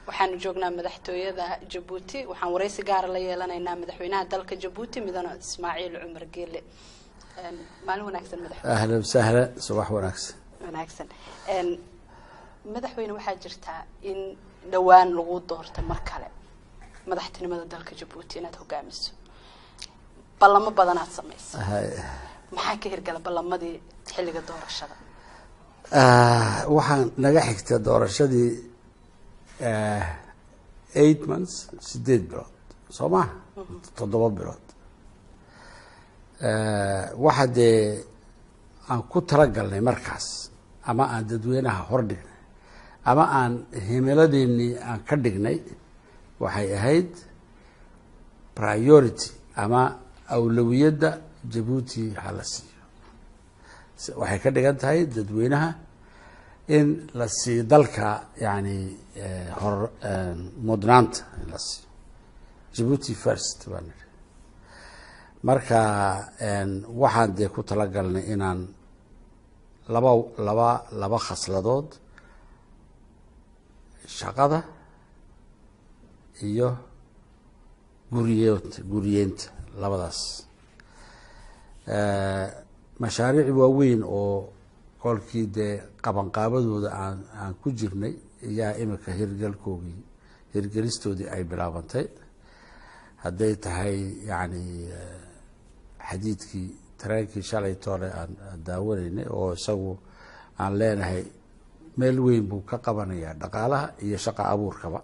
waxaan joognaa madaxtooyada Djibouti waxaan wareysi gaar ah la yeelanaynaa madaxweynaha dalka Djibouti midana Ismaaciil Cumar Geele maalin wanaagsan madaxweyne ahlan wasahlan subax wanaagsan madaxweyne waxaa jirta in dhawaan lagu doorto mar kale madaxtinimada dalka Djibouti inaad hogaamiso ballamo badan aad sameysay maxaa ka hirgala ballamadii xilliga doorashada waxaan naga xigtay doorashadii 8 months 8 bilood Soomaa 7 bilood waxa dee aan ku talagalnay markaas ama aan dadweynaha hor dhignay ama aan himiladeennii aan ka dhignay waxay ahayd priority ama awlawiyadda Djibouti hala siiyo waxay ka dhigan tahay dadweynaha in la siiyo dalka yani hor mudnaanta la siiyo Djibouti first marka waxaan dee ku talagalnay inaan laba khasladood shaqada iyo guriyeenta labadaas mashaariic waaweyn oo kolkii dee qabanqaabadooda aan ku jirnay ayaa imika hirgelistoodii ay bilaabantay hadday tahay yani xadiidkii tareenkii shalay toole aan daawanaynay oo isagu aan leenahay meel weyn buu ka qabanayaa dhaqaalaha iyo shaqa abuurkaba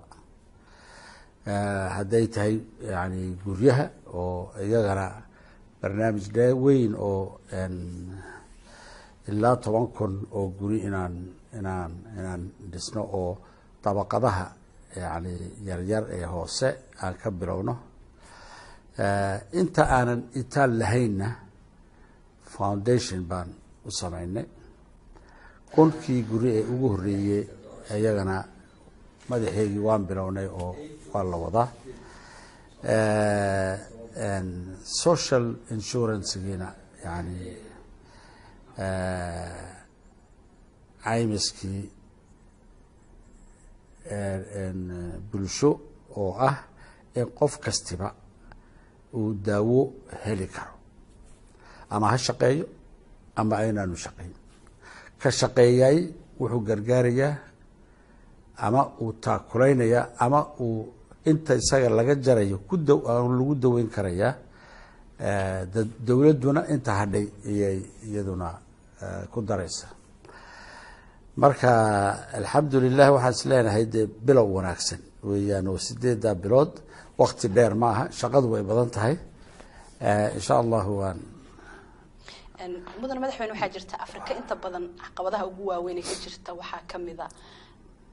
hadday tahay yani guryaha oo iyagana barnaamij weyn oo ilaa 10,000 oo guri inaan dhisno oo dabaqadaha yani yaryar ee hoose aan ka bilowno inta aanan itaal lahaynna foundation baan u samaynay kunkii guri ee ugu horreeyey iyagana madaxeygii waan bilownay oo waa la wadaa social insurancegiina yani caymiskii bulsho oo ah in qof kastiba uu daawo heli karo ama ha shaqeeyo ama aynaanu shaqeyn ka shaqeeyay wuxuu gargaarayaa ama uu taakulaynaya ama uu inta isaga laga jarayo lagu daweyn karayaa dawladuna inta hadhay iyaduna ku daraysa marka alxamdulilah waxaan is leenahay dee bilow wanaagsan weeyaan oo 8 bilood waqti dheer ma aha shaqadu way badan tahay insha Allah waan mudan madaxweyne waxaa jirta Afrika inta badan caqabadaha ugu waaweyn ee ka jirta waxaa kamid ah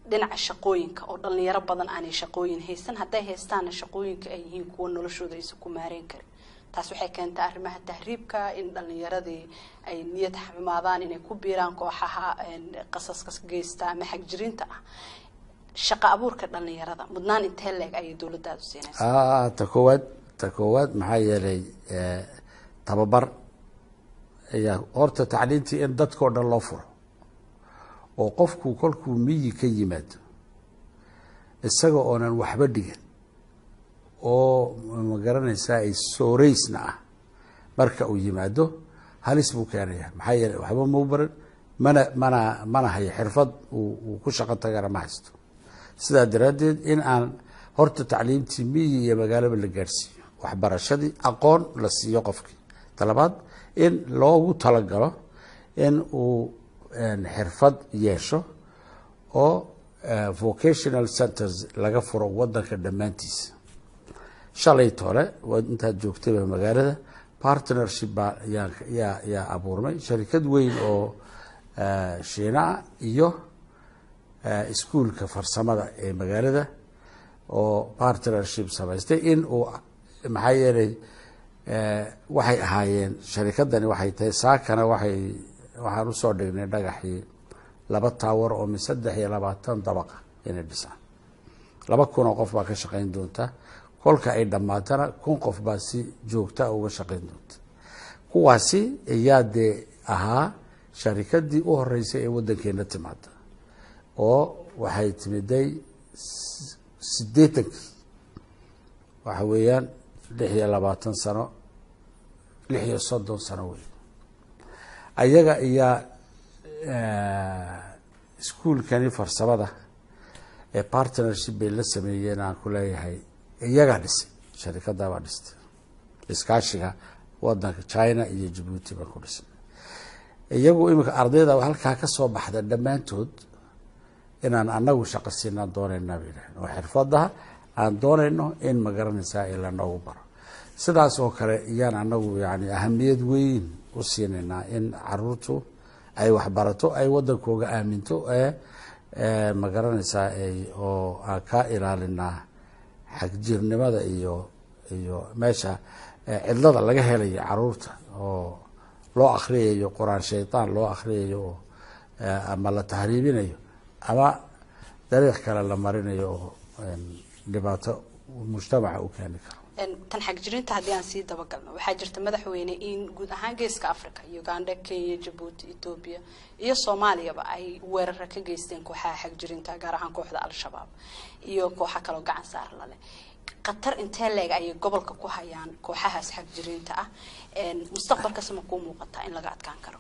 dhinaca shaqooyinka oo dhalinyaro badan aan shaqooyin haysan haday haystaan shaqooyinka ay yihiin kuwa noloshooda ay ku maareen karin taas waxay keentay arrimaha tahriibka in dhalinyaradii ay niyad xumaadaan inay ku biiraan kooxaha qasaska geysta ama xaq jirinta ah shaqa abuurka dhalinyarada mudnaan intee leeg ay dawladdu siinaysaa ta koowaad maxaa yeelay tababar ayaa horta tacliintii in dadkoo dhan loo furo oo qofku kolkuu miyi ka yimaado isaga oonan waxba dhigan oo ma garanaysaa ay sooreysna ah marka uu yimaado halis buu keenaya maxaa yeelay waxba ma baran mana hayo xirfad uu ku shaqo tagana ma haysto sidaa daraaddeed in aan horta tacliintii miyi iyo magaalaba la gaarsiiyo waxbarashadii aqoon la siiyo qofkii talabaad in loogu talagalo in uu xirfad yeesho oo vocational centers laga furo wadanka dhammaantiisa shalay tole intaad joogtayba magaalada partnership yaa abuurmay sharikad weyn oo Shiina iyo iskuulka farsamada ee magaalada oo partnership samaystay in uu maxay yeelay waxay ahaayeen sharikadani waxay tahay saakana waxaan u soo dhignay dhagaxii 2 tower oo 23 dabaqa inay dhisaan 2,000 qof baa ka shaqayn doonta kolka ay dhamaatana 1,000 qof baa si joogta uga shaqayn doonta kuwaasi ayaa dee ahaa sharikadii u horeysay ee wadankeena timaada oo waxay timiday siddeetankii waxa weeyaan 26 sano 36 sano wey ayaga ayaa iskuulkani farsamada ee partnership bay la sameeyeen aan ku leeyahay iyagaa dhisay sharikada baa dhistay iskaashiga wadanka China iyo Djibouti baa ku dhisay iyagu imika ardayda halkaa ka soo baxda dhammaantood inaan anagu shaqo siinaan doonayna oo xirfadaha aan doonayno in magaranaysaa ila noogu baro sidaas oo kale iyaan anagu yani ahamiyad weyn u siinayna in caruurtu ay wax barato ay wadankooga aaminto magaranaysaa oo aan ka ilaalinaa xagjirnimada iyo meesha cidlada laga helayo caruurta oo loo akhriyayo quraan shaytaan loo akhriyayo ama la tahriibinayo ama dariiq kale la marinayo oo dhibaato mujtamaca u keeni karo tan xagjirinta haddii aan sii dabagalno waxaa jirta madaxweyne in guud ahaan geeska Afrika Uganda Kenya Djibouti Ethiopia iyo Soomaaliyaba ay weerar ka geysteen kooxaha xagjirinta gaar ahaan kooxda Al-Shabaab iyo kooxo kale oo gacan saar la leh qatar intee leeg ay gobolka ku hayaan kooxahaas xagjirinta ah mustaqbalka sama ku muuqata in laga adkaan karo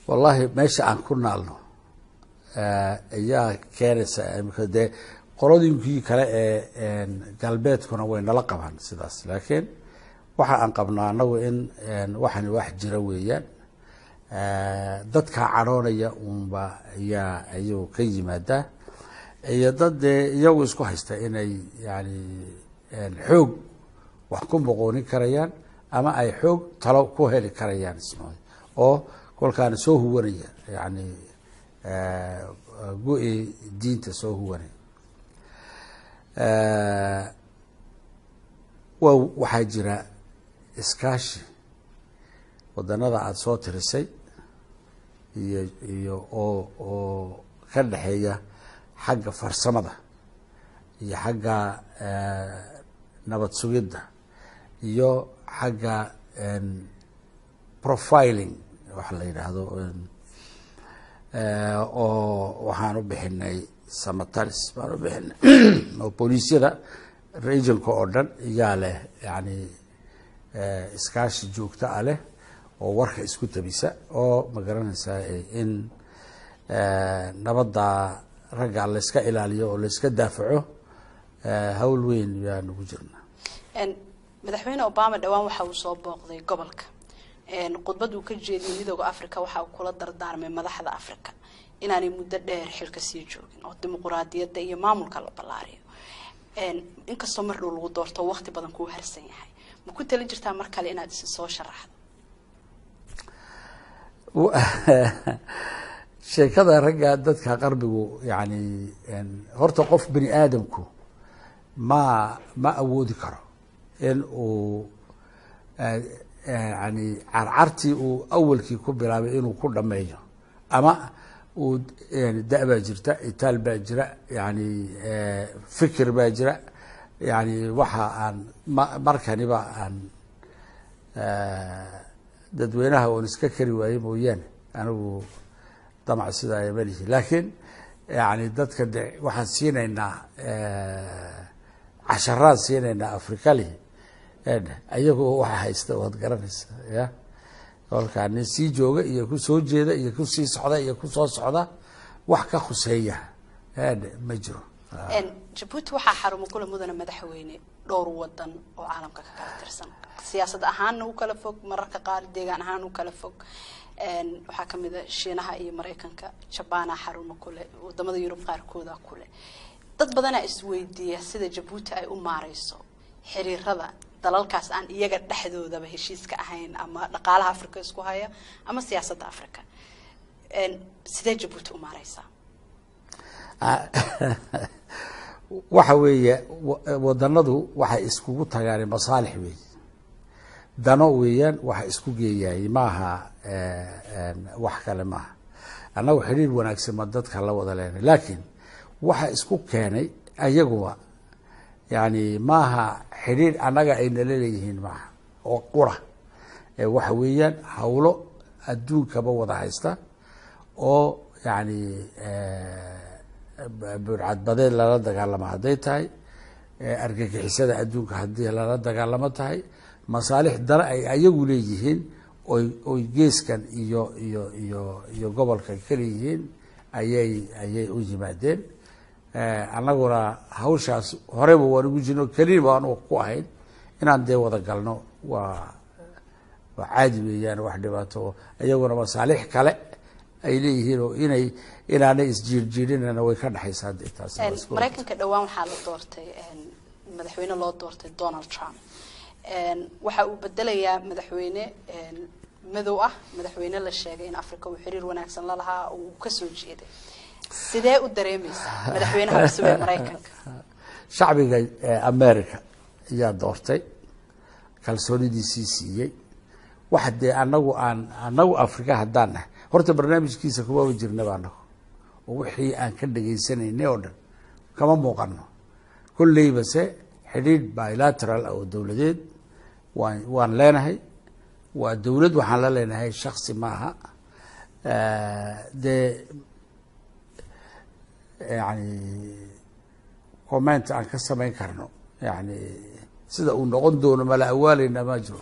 wallahi meesha aan ku naalno ayaa keenaysa imika dee qoladiinkii kale ee galbeedkuna way nala qabaan sidaas laakiin waxa aan qabnaa anagu in waxani wax jira weeyaan dadka caroonaya uunba ayuu ka yimaadaa iyo dad iyagu isku haysta inay yani xoog wax ku boqoonin karayaan ama ay xoog talo ku heli karayaan ismooy oo kolkaan soo huwanaya yani go-i diinta soo huwanaya waxaa jira iskaashi wadanada aada soo tirisay iyo oo ka dhexeeya xagga farsamada iyo xagga nabad sugidda iyo xagga profiling waxa la yidhaahdo oo waxaan u bixinay samatalis baan u bixinay oo booliisyada regionka oo dhan iyaa leh yani iskaashi joogto ah leh oo warka isku tabisa oo magaranaysaa in nabadda ragga la iska ilaaliyo oo la iska daafaco hawl weyn yaan ugu jirnaa madaxweyne Obama dhawaan waxa uu soo booqday gobolka khudbad uu ka jeediyay midowga Afrika waxa uu kula dardaarmay madaxda Afrika inaanay muddo dheer xilka sii joogin oo dimuqraadiyadda iyo maamulka la ballaariyo inkastoo mar dhow lagu doorto waqti badan ku harsan yahay ma ku tali jirtaa mar kale inaad is soo sharaxdo sheekada ragga dadka qarbigu yani horta qof bini aadamku ma awoodi karo in uu yani carcartii uu awalkii ku bilaabay inuu ku dhameeyo ama uu da' baa jirta itaal baa jira yani fikir baa jira yani waxa aan markaniba aan dadweynaha oon iska kari waaye mooyaane anigu damac sidaa malihi laakiin yani dadka de waxaan siinaynaa casharaan siinaynaa afrikalihi ayagoo waxa haysta waad garanaysa ya kolkaa nin sii jooga iyo ku soo jeeda iyo ku sii socda iyo ku soo socda wax ka khuseeya ma jiro Djibouti waxaa xarumo kula mudana madaxweyne dhowr wadan oo caalamka ka kala tirsan siyaasad ahaan u kala fog mararka qaar deegaan ahaan u kala fog waxaa kamid ah Shiinaha iyo Mareykanka Jabaana xarumo kule wadamada Yurub qaarkooda kule dad badan ay isweydiiya sida Djibouti ay u maareyso xiriirada dalalkaas aan iyaga dhexdoodaba heshiiska ahayn ama dhaqaalaha Afrika isku haya ama siyaasadda Afrika sidee Djibouti u maareysaa waxa weeye wadanadu waxay iskugu tagaan masaalix weey dano weeyaan waxa isku geeyay maaha wax kale maaha anagu xiriir wanaagsan ma dadka la wada leeyahay laakiin waxa isku keenay ayaguwa yani maaha xiriir anaga ay naleeyihiin maaha oo qura waxa weeyaan hawlo adduunkaba wada haysta oo yani burcadbadeed lala dagaalamo hadday tahay argagixisada adduunka haddii lala dagaalamo tahay masaalix dana ay ayagu leeyihiin oy geeskan iyo gobolkan kaleeyihiin ayay u yimaadeen annaguna hawshaas horeyba waan ugu jirno keliya baan ku ahayn inaan dee wada galno waa caadi weeyaan wax dhibaato iyaguna masaalix kale ay leeyihiin oo inaanay isjiirjiirinana way ka dhexaysaa taas. Mareykanka dhawaan waxaa la doortay madaxweyne loo doortay Donald Trump waxa uu bedelayaa madaxweyne madow ah madaxweyne la sheegay in Afrika uu xiriir wanaagsan la lahaa oo ka soo jeeday sidee u dareemaysaa madaxweynaha cusub ee Mareykanka? Shacbiga America ayaa doortay kalsoonidiisii siiyey waxa dee anagu Afrika haddaan nahay horta barnaamijkiisa kuma wajirnaba anagu oo wixii aan ka dhageysanaynay oo dhan kama muuqano kulleyba se xidhiidh bilateral oo dowladeed waan leenahay waa dowlad waxaan la leenahay shakhsi maaha dee yani comment aan ka samayn karno yani sida uu noqon doono mala awaalayna ma jiro.